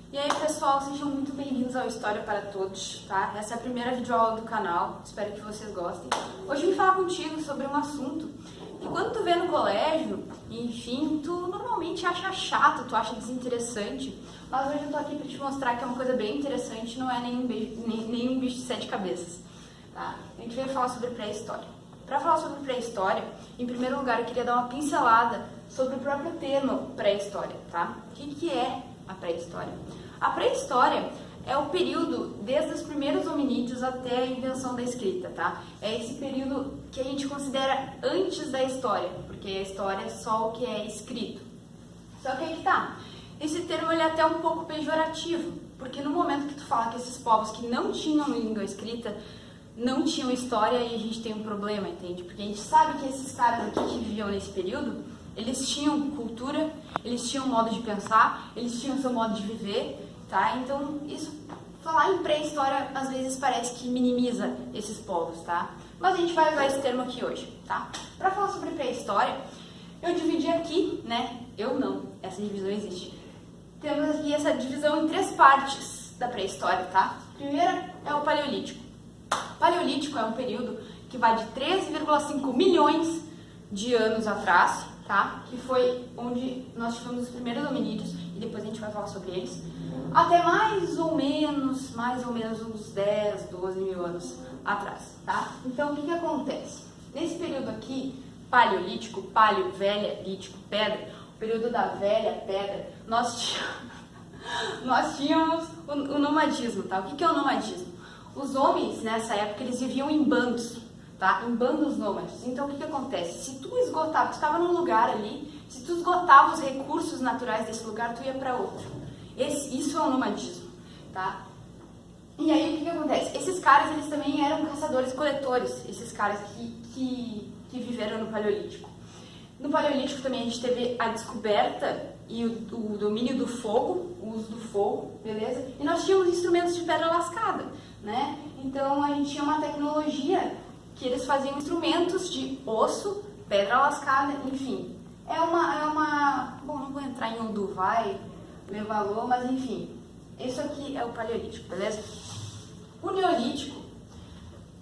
E aí, pessoal, sejam muito bem-vindos ao História para Todos, tá? Essa é a primeira videoaula do canal, espero que vocês gostem. Hoje eu vim falar contigo sobre um assunto que quando tu vê no colégio, enfim, tu normalmente acha chato, tu acha desinteressante, mas hoje eu tô aqui para te mostrar que é uma coisa bem interessante, não é nenhum bicho de 7 cabeças, tá? A gente veio falar sobre pré-história. Para falar sobre pré-história, em primeiro lugar eu queria dar uma pincelada sobre o próprio termo pré-história, tá? O que é a pré-história? A pré-história é o período desde os primeiros hominídeos até a invenção da escrita, tá? É esse período que a gente considera antes da história, porque a história é só o que é escrito. Só que aí que tá, esse termo ele é até um pouco pejorativo, porque no momento que tu fala que esses povos que não tinham língua escrita não tinham história, aí a gente tem um problema, entende? Porque a gente sabe que esses caras aqui que viviam nesse período, eles tinham cultura, eles tinham modo de pensar, eles tinham seu modo de viver, tá? Então, isso, falar em pré-história, às vezes parece que minimiza esses povos, tá? Mas a gente vai usar esse termo aqui hoje, tá? Pra falar sobre pré-história, eu dividi aqui, né? Eu não, essa divisão existe. Temos aqui essa divisão em 3 partes da pré-história, tá? A primeira é o Paleolítico. O Paleolítico é um período que vai de 13,5 milhões de anos atrás, tá? Que foi onde nós tivemos os primeiros hominídeos, e depois a gente vai falar sobre eles, até mais ou menos uns 10, 12 mil anos atrás, tá? Então, o que acontece? Nesse período aqui, Paleolítico, paleo, velha, lítico, pedra, o período da velha pedra, nós tínhamos o nomadismo, tá? O que é o nomadismo? Os homens, nessa época, eles viviam em bandos, tá? Em bandos nômades. Então, o que acontece? Se tu esgotava, tu estava num lugar ali, se tu esgotava os recursos naturais desse lugar, tu ia para outro. Isso é o nomadismo, tá? E aí, o que acontece? Esses caras, eles também eram caçadores-coletores, esses caras que viveram no Paleolítico. No Paleolítico também a gente teve a descoberta e o domínio do fogo, o uso do fogo, beleza? E nós tínhamos instrumentos de pedra lascada, né? Então, a gente tinha uma tecnologia que eles faziam instrumentos de osso, pedra lascada, enfim. Bom, não vou entrar em onde vai ver valor, mas enfim. Isso aqui é o Paleolítico, beleza? O Neolítico,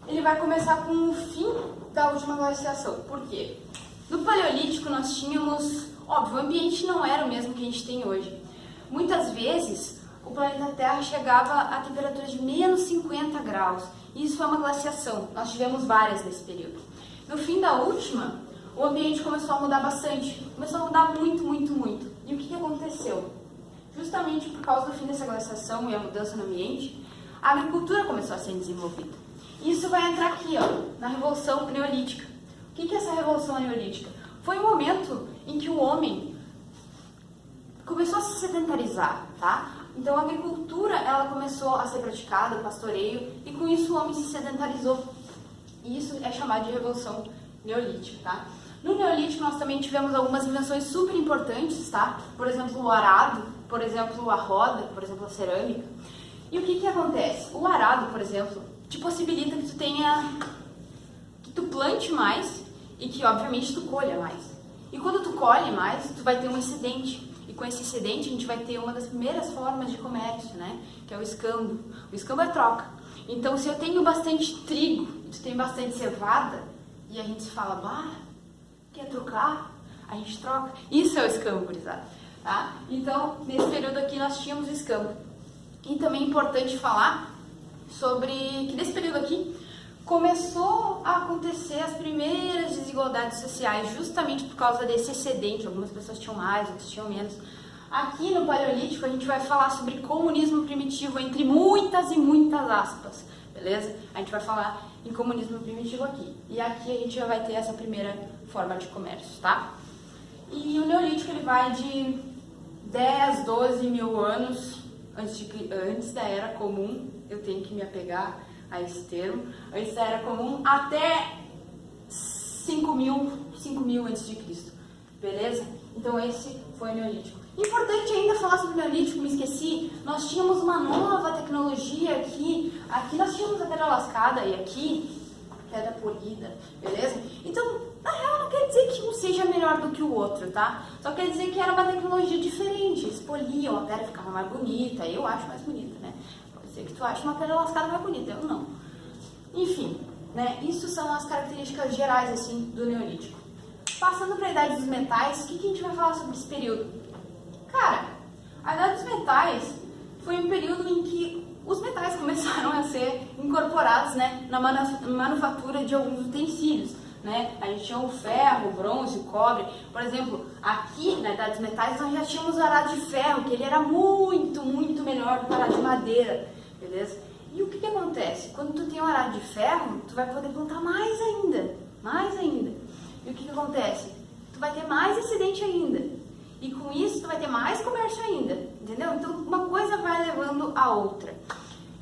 ele vai começar com o fim da última glaciação. Por quê? No Paleolítico nós tínhamos, óbvio, o ambiente não era o mesmo que a gente tem hoje. Muitas vezes o planeta Terra chegava a temperaturas de menos 50 graus. Isso é uma glaciação. Nós tivemos várias nesse período. No fim da última, o ambiente começou a mudar bastante. Começou a mudar muito, muito, muito. E o que aconteceu? Justamente por causa do fim dessa glaciação e a mudança no ambiente, a agricultura começou a ser desenvolvida. Isso vai entrar aqui, ó, na Revolução Neolítica. O que é essa Revolução Neolítica? Foi um momento em que o homem começou a se sedentarizar, tá? Então a agricultura, ela começou a ser praticada, o pastoreio, e com isso o homem se sedentarizou. E isso é chamado de Revolução Neolítica, tá? No Neolítico nós também tivemos algumas invenções super importantes, tá? Por exemplo, o arado, por exemplo, a roda, por exemplo, a cerâmica. E o que acontece? O arado, por exemplo, te possibilita que tu plante mais e que, obviamente, tu colha mais. E quando tu colhe mais, tu vai ter um excedente. E com esse excedente, a gente vai ter uma das primeiras formas de comércio, né? Que é o escambo. O escambo é troca. Então, se eu tenho bastante trigo, tu tem bastante cevada, e a gente fala, quer trocar? A gente troca. Isso é o escambo, gurizada, tá? Então, nesse período aqui, nós tínhamos o escambo. E também é importante falar sobre que nesse período aqui, começou a acontecer as primeiras desigualdades sociais, justamente por causa desse excedente. Algumas pessoas tinham mais, outras tinham menos. Aqui no Paleolítico a gente vai falar sobre comunismo primitivo, entre muitas e muitas aspas, beleza? A gente vai falar em comunismo primitivo aqui. E aqui a gente já vai ter essa primeira forma de comércio, tá? E o Neolítico ele vai de 10, 12 mil anos antes da Era Comum, eu tenho que me apegar a esse termo, antes da Era Comum, até 5 mil antes de Cristo, beleza? Então esse foi o Neolítico. Importante ainda falar sobre o Neolítico, me esqueci, nós tínhamos uma nova tecnologia aqui nós tínhamos a pedra lascada e aqui pedra polida, beleza? Então, na real não quer dizer que um seja melhor do que o outro, tá? Só quer dizer que era uma tecnologia diferente. Eles poliam, a pedra ficava mais bonita. Eu acho mais bonita, né? Pode ser que tu ache uma pedra lascada mais bonita, eu não. Enfim, né? Isso são as características gerais, assim, do Neolítico. Passando para a Idade dos Metais, o que a gente vai falar sobre esse período? Cara, a Idade dos Metais foi um período em que os metais começaram a ser incorporados, né, na manufatura de alguns utensílios, né? A gente tinha o ferro, o bronze, o cobre. Por exemplo, aqui na Idade dos Metais nós já tínhamos o arado de ferro, que ele era muito, muito melhor do que o arado de madeira, beleza? E o que acontece? Quando tu tem um arado de ferro, tu vai poder plantar mais ainda, mais ainda. E o que acontece? Tu vai ter mais acidente ainda. E com isso tu vai ter mais comércio ainda, entendeu? Então uma coisa vai levando a outra.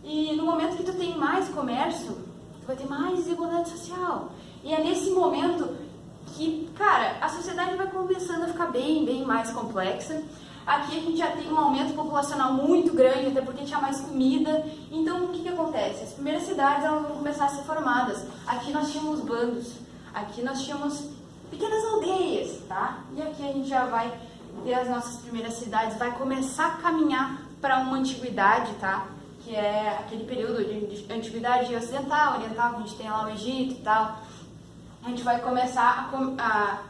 E no momento que tu tem mais comércio, tu vai ter mais desigualdade social. E é nesse momento que, cara, a sociedade vai começando a ficar bem mais complexa. Aqui a gente já tem um aumento populacional muito grande, até porque tinha mais comida. Então o que acontece? As primeiras cidades elas vão começar a ser formadas. Aqui nós tínhamos bandos, aqui nós tínhamos pequenas aldeias, tá? E aqui a gente já vai ter as nossas primeiras cidades, vai começar a caminhar para uma antiguidade, tá? Que é aquele período de antiguidade ocidental, oriental, que a gente tem lá o Egito e tal. A gente vai começar a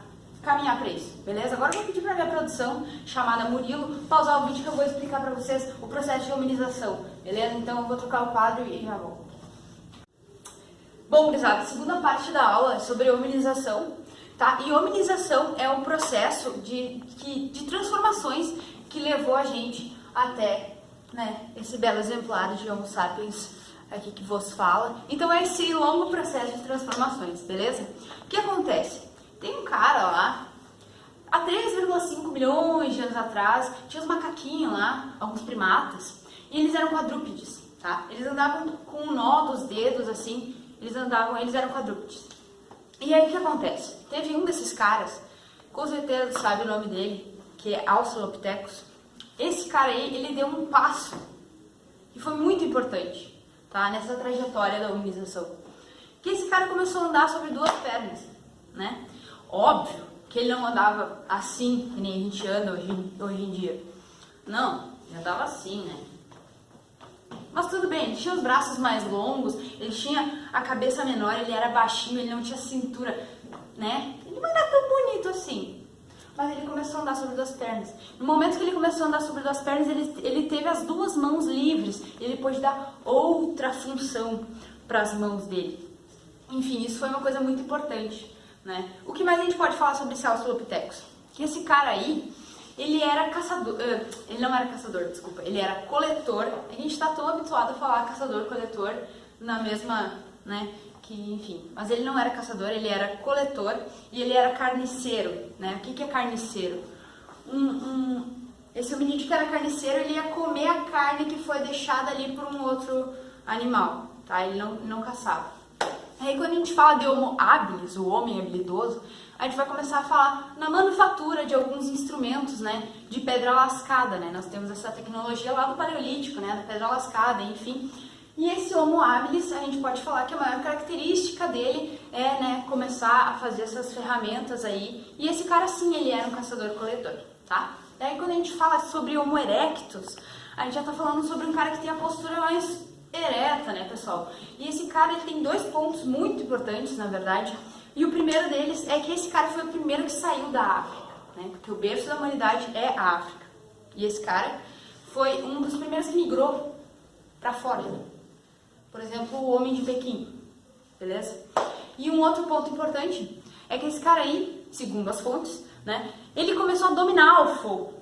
caminhar para isso, beleza? Agora eu vou pedir para minha produção, chamada Murilo, pausar o vídeo que eu vou explicar para vocês o processo de hominização, beleza? Então eu vou trocar o quadro e já volto. Bom, gurizada, a segunda parte da aula é sobre hominização, tá? E hominização é um processo de transformações que levou a gente até, né, esse belo exemplar de Homo sapiens aqui que vos fala. Então é esse longo processo de transformações, beleza? O que acontece? Tem um cara lá, há 3,5 milhões de anos atrás, tinha os macaquinhos lá, alguns primatas, e eles eram quadrúpedes, tá? Eles andavam com um nó dos dedos, assim, eles eram quadrúpedes. E aí o que acontece? Teve um desses caras, com certeza sabe o nome dele, que é Australopithecus. Esse cara aí, ele deu um passo, que foi muito importante, tá? Nessa trajetória da hominização. Que esse cara começou a andar sobre duas pernas, né? Óbvio que ele não andava assim, que nem a gente anda hoje em dia. Não, ele andava assim, né? Mas tudo bem, ele tinha os braços mais longos, ele tinha a cabeça menor, ele era baixinho, ele não tinha cintura, né? Ele não era tão bonito assim. Mas ele começou a andar sobre duas pernas. No momento que ele começou a andar sobre duas pernas, ele teve as duas mãos livres. Ele pôde dar outra função para as mãos dele. Enfim, isso foi uma coisa muito importante, né? O que mais a gente pode falar sobre esse Australopithecus? Que esse cara aí, ele era caçador, ele não era caçador, desculpa, ele era coletor. A gente está tão habituado a falar caçador-coletor na mesma, né, que enfim. Mas ele não era caçador, ele era coletor e ele era carniceiro, né? O que é carniceiro? Esse hominídeo que era carniceiro, ele ia comer a carne que foi deixada ali por um outro animal, tá? Ele não caçava. Aí quando a gente fala de Homo habilis, o homem habilidoso, a gente vai começar a falar na manufatura de alguns instrumentos, né, de pedra lascada, né? Nós temos essa tecnologia lá do Paleolítico, né, da pedra lascada, enfim. E esse Homo habilis, a gente pode falar que a maior característica dele é, né, começar a fazer essas ferramentas aí. E esse cara, sim, ele era um caçador-coletor, tá? Daí quando a gente fala sobre Homo erectus, a gente já tá falando sobre um cara que tem a postura mais ereta, né, pessoal? E esse cara, ele tem dois pontos muito importantes, na verdade. E o primeiro deles é que esse cara foi o primeiro que saiu da África, né? Porque o berço da humanidade é a África. E esse cara foi um dos primeiros que migrou para fora. Por exemplo, o homem de Pequim, beleza? E um outro ponto importante é que esse cara aí, segundo as fontes, né, ele começou a dominar o fogo.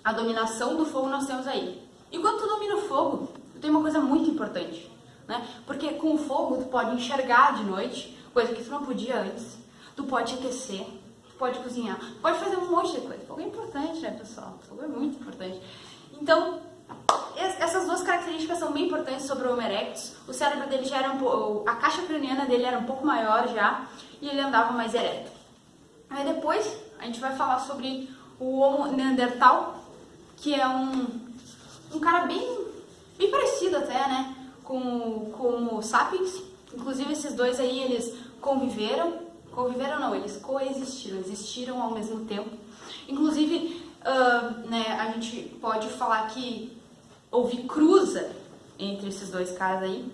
A dominação do fogo nós temos aí. E quando tu domina o fogo, tem uma coisa muito importante, né? Porque com o fogo tu pode enxergar de noite, coisa que tu não podia antes. Tu pode aquecer, tu pode cozinhar, tu pode fazer um monte de coisa. Fogo é importante, né, pessoal? Fogo é muito importante. Então, essas duas características são bem importantes sobre o Homo erectus. O cérebro dele já era a caixa craniana dele era um pouco maior já, e ele andava mais ereto. Aí depois a gente vai falar sobre o Homo neandertal, que é um cara bem parecido até, né, com o Sapiens. Inclusive esses dois aí, eles conviveram, Conviveram não, eles coexistiram, existiram ao mesmo tempo. Inclusive, né, a gente pode falar que houve cruza entre esses dois caras aí.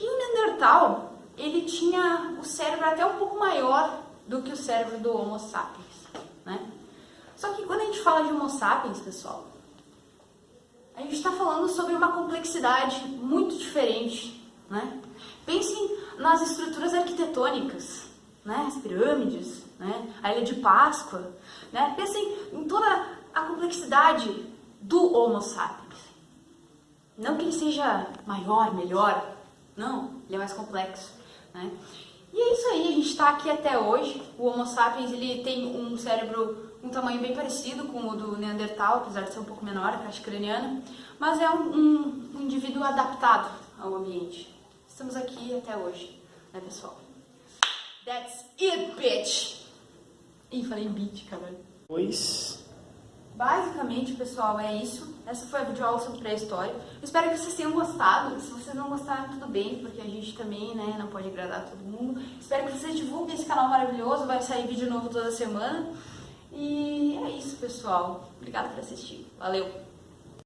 E o Neandertal, ele tinha o cérebro até um pouco maior do que o cérebro do Homo sapiens, né? Só que quando a gente fala de Homo sapiens, pessoal, a gente está falando sobre uma complexidade muito diferente, né? Pensem nas estruturas arquitetônicas, né? As pirâmides, né? A Ilha de Páscoa, né? Pensem em toda a complexidade do Homo sapiens. Não que ele seja maior, melhor, não, ele é mais complexo, né? E é isso aí, a gente está aqui até hoje. O Homo sapiens, ele tem um cérebro, um tamanho bem parecido com o do Neandertal, apesar de ser um pouco menor, a caixa craniana, mas é um indivíduo adaptado ao ambiente. Estamos aqui até hoje, né, pessoal? That's it, bitch! Ih, falei bitch, caralho. Basicamente, pessoal, é isso. Essa foi a videoaula sobre pré-história. Espero que vocês tenham gostado. Se vocês não gostaram, tudo bem, porque a gente também, né, não pode agradar todo mundo. Espero que vocês divulguem esse canal maravilhoso. Vai sair vídeo novo toda semana. E é isso, pessoal. Obrigada por assistir. Valeu!